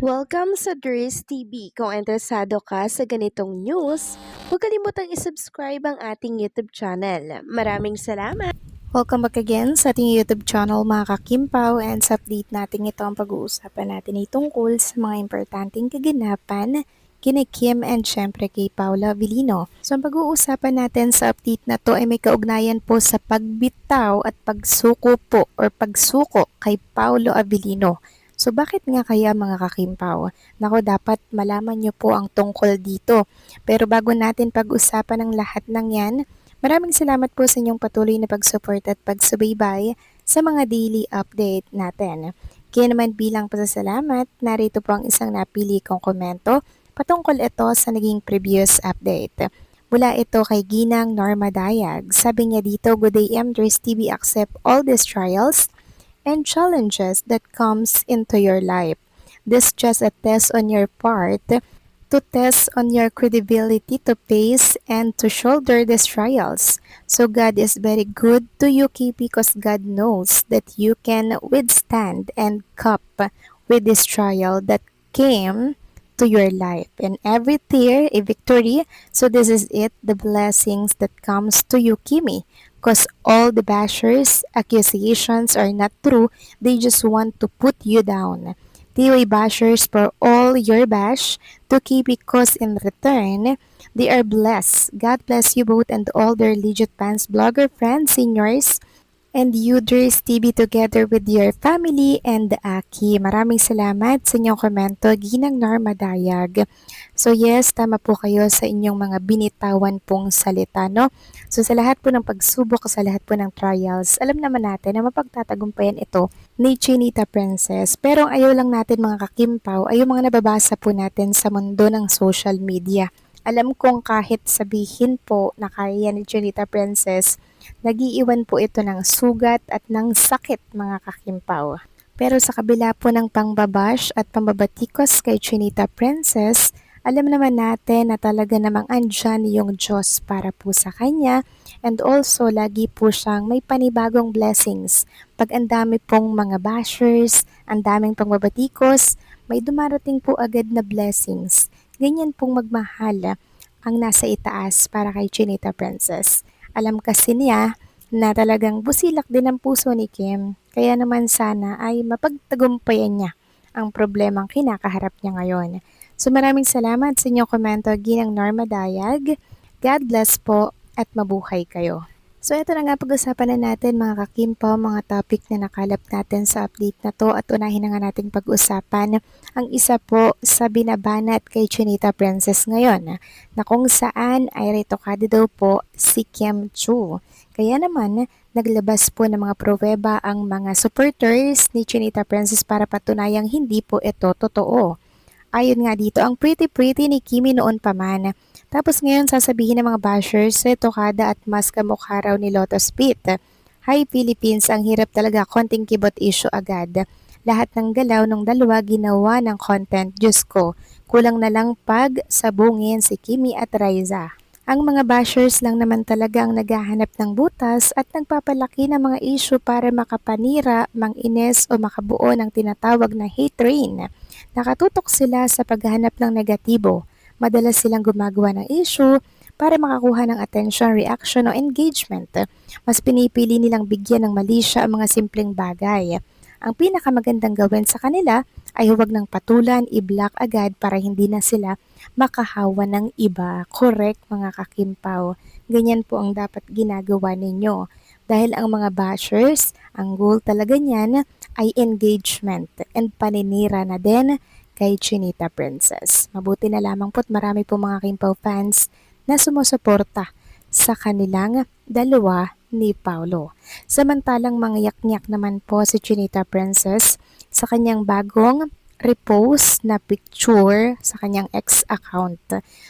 Welcome sa Dries TV. Kung interesado ka sa ganitong news, huwag kalimutang isubscribe ang ating YouTube channel. Maraming salamat! Welcome back again sa ating YouTube channel mga kakimpaw, and sa update natin ito ang pag-uusapan natin ay tungkol sa mga importanteng kaganapan kina Kim and syempre kay Paula Avellino. So ang pag-uusapan natin sa update na to ay may kaugnayan po sa pagbitaw at pagsuko po or pagsuko kay Paolo Avellino. So bakit nga kaya mga kakimpaw? Nako, dapat malaman nyo po ang tungkol dito. Pero bago natin pag-usapan ang lahat ng yan, maraming salamat po sa inyong patuloy na pag-support at pagsubaybay sa mga daily update natin. Kaya naman bilang pasasalamat, narito po ang isang napili kong komento patungkol ito sa naging previous update. Mula ito kay Ginang Norma Dayag. Sabi niya dito, "Good day, Dries TV, accept all these trials and challenges that comes into your life. This just a test on your part to test on your credibility to face and to shoulder these trials. So God is very good to you, KP, because God knows that you can withstand and cope with this trial that came to your life. And every tear, a victory. So this is it, the blessings that comes to you, Kimi. Because all the bashers, accusations are not true. They just want to put you down. TOA bashers, for all your bash to keep, because in return, they are blessed. God bless you both and all their legit fans, blogger friends, seniors, and Uders TV together with your family and Aki. Maraming salamat sa inyong komento, Ginang Norma Dayag. So yes, tama po kayo sa inyong mga binitawan pong salita, no? So sa lahat po ng pagsubok, sa lahat po ng trials, alam naman natin na mapagtatagumpayan ito ni Chinita Princess. Pero ang ayaw lang natin mga kakimpaw ay yung mga nababasa po natin sa mundo ng social media. Alam kong kahit sabihin po na kaya ni Chinita Princess, nagiiwan po ito ng sugat at ng sakit mga kakimpaw. Pero sa kabila po ng pangbabash at pambabatikos kay Chinita Princess, alam naman natin na talaga namang andyan yung Diyos para po sa kanya, and also lagi po siyang may panibagong blessings. Pag ang dami pong mga bashers, ang daming pangbabatikos, may dumarating po agad na blessings. Ganyan pong magmahal ang nasa itaas para kay Chinita Princess. Alam kasi niya na talagang busilak din ang puso ni Kim, kaya naman sana ay mapagtagumpayan niya ang problemang kinakaharap niya ngayon. So maraming salamat sa inyong komento, Ginang Norma Dayag. God bless po at mabuhay kayo. So ito na nga, pag-usapan na natin mga kakimpaw, mga topic na nakalap natin sa update na to, at unahin na nga nating pag-usapan ang isa po sa binabanat kay Chinita Princess ngayon, na kung saan ay retokado daw po si Kim Chu. Kaya naman, naglabas po ng mga pruweba ang mga supporters ni Chinita Princess para patunayang hindi po ito totoo. Ayon nga dito, ang pretty-pretty ni Kimi noon pa man. Tapos ngayon sasabihin ng mga bashers, tokada at mas kamukha raw ni Lotus Pit. Hi Philippines, ang hirap talaga, konting kibot issue agad. Lahat ng galaw ng dalawa ginawa ng content, Diyos ko. Kulang na lang pag sabungin si Kimi at Raiza. Ang mga bashers lang naman talaga ang naghahanap ng butas at nagpapalaki ng mga issue para makapanira, manginis o makabuo ng tinatawag na hate train. Nakatutok sila sa paghahanap ng negatibo. Madalas silang gumagawa ng issue para makakuha ng attention, reaction o engagement. Mas pinipili nilang bigyan ng mali siya ang mga simpleng bagay. Ang pinakamagandang gawin sa kanila ay huwag ng patulan, i-block agad para hindi na sila makahawa ng iba. Correct mga kakimpaw. Ganyan po ang dapat ginagawa ninyo. Dahil ang mga bashers, ang goal talaga niyan ay engagement and paninira na din kay Chinita Princess. Mabuti na lamang po't marami po mga Kimpaw fans na sumusuporta sa kanilang dalawa ni Paolo. Samantalang mangyak-nyak naman po si Chinita Princess sa kanyang bagong repost na picture sa kanyang ex account.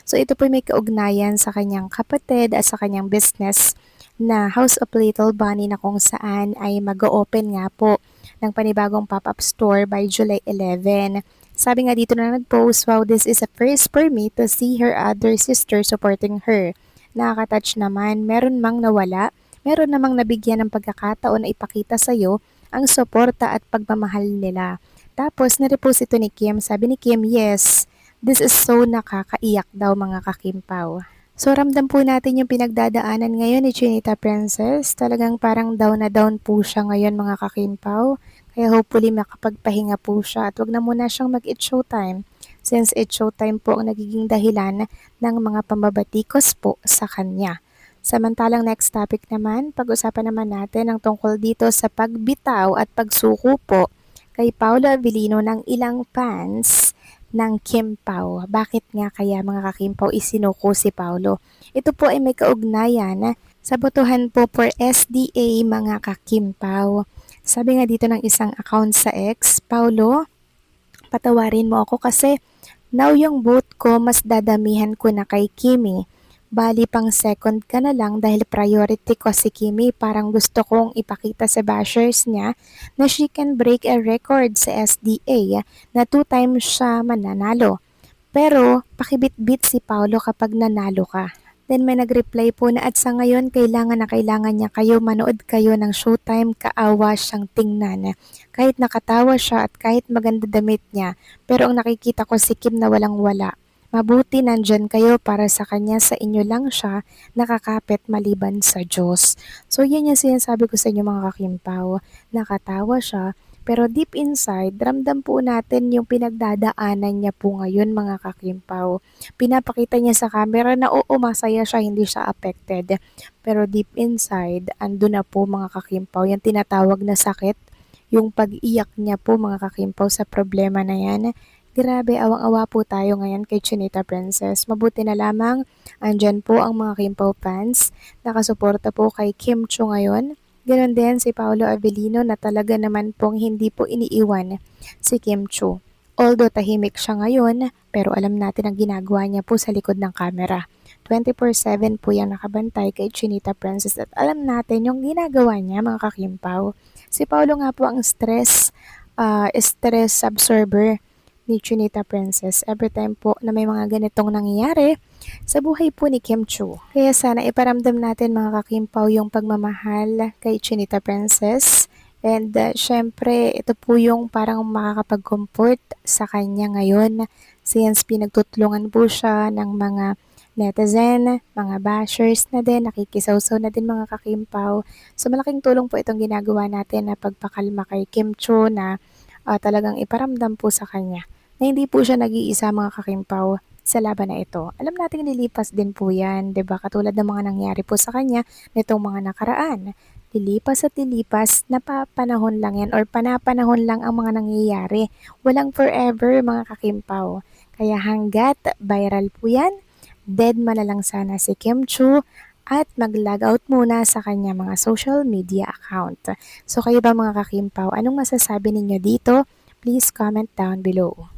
So ito po may kaugnayan sa kanyang kapatid at sa kanyang business na House of Little Bunny, na kung saan ay mag-open nga po ng panibagong pop-up store by July 11. Sabi nga dito na nag-post, "Wow, this is a first for me to see her other sister supporting her. Nakaka-touch naman, meron mang nawala, meron namang nabigyan ng pagkakataon na ipakita sa'yo ang suporta at pagmamahal nila. Tapos na-repost ito ni Kim, sabi ni Kim, yes, this is so nakakaiyak daw mga kakimpaw. So ramdam po natin yung pinagdadaanan ngayon ni Chinita Princess. Talagang parang down na down po siya ngayon mga kakimpaw. Kaya hopefully makapagpahinga po siya at wag na muna siyang mag-eat showtime. Since it's showtime po ang nagiging dahilan ng mga pambabatikos po sa kanya. Samantalang next topic naman, pag-usapan naman natin ang tungkol dito sa pagbitaw at pagsuko po kay Paolo Avellino ng ilang fans ng Kim Pao. Bakit nga kaya mga kakimpaw isinuko si Paolo? Ito po ay may kaugnayan sa botohan po for SDA mga kakimpaw. Sabi nga dito ng isang account sa X, Paolo, patawarin mo ako kasi now yung vote ko mas dadamihan ko na kay Kimi. Bali pang second ka na lang dahil priority ko si Kimi. Parang gusto kong ipakita sa bashers niya na she can break a record sa SDA na 2 times siya mananalo. Pero pakibit-bit si Paolo kapag nanalo ka. Then may nag-reply po na at sa ngayon kailangan na kailangan niya kayo manood kayo ng showtime, kaawa siyang tingnan. Kahit nakatawa siya at kahit maganda damit niya, pero ang nakikita ko si Kim na walang wala. Mabuti nandyan kayo para sa kanya, sa inyo lang siya nakakapit maliban sa Diyos. So yan yung sinasabi ko sa inyo mga kakimpaw, nakatawa siya, pero deep inside, ramdam po natin yung pinagdadaanan niya po ngayon mga kakimpaw. Pinapakita niya sa camera na oo, masaya siya, hindi siya affected. Pero deep inside, ando na po mga kakimpaw, yung tinatawag na sakit, yung pag-iyak niya po mga kakimpaw sa problema na yan. Grabe, awang-awa po tayo ngayon kay Chinita Princess. Mabuti na lamang, andyan po ang mga Kimpaw fans. Nakasuporta po kay Kim Cho ngayon. Ganon din si Paolo Avellino na talaga naman pong hindi po iniiwan si Kim Cho. Although tahimik siya ngayon, pero alam natin ang ginagawa niya po sa likod ng camera. 24/7 po yung nakabantay kay Chinita Princess at alam natin yung ginagawa niya mga kakimpaw. Si Paolo nga po ang stress absorber ni Chinita Princess every time po na may mga ganitong nangyayari sa buhay po ni Kim Cho. Kaya sana iparamdam natin mga kakimpaw yung pagmamahal kay Chinita Princess. And syempre, ito po yung parang makakapag-comfort sa kanya ngayon since pinagtutlungan po siya ng mga netizen, mga bashers na din, nakikisawsaw na din mga kakimpaw. So malaking tulong po itong ginagawa natin na pagpakalma kay Kim Cho na talagang iparamdam po sa kanya na hindi po siya nag-iisa mga kakimpaw sa laban na ito. Alam nating lilipas din po yan, 'di ba? Katulad ng mga nangyari po sa kanya nitong mga nakaraan. Lilipas at lilipas, napapanahon lang yan or panapanahon lang ang mga nangyayari. Walang forever mga kakimpaw. Kaya hanggat viral po yan, dead man na lang sana si Kim Cho at mag-log out muna sa kanya mga social media account. So kayo ba mga kakimpaw, anong masasabi ninyo dito? Please comment down below.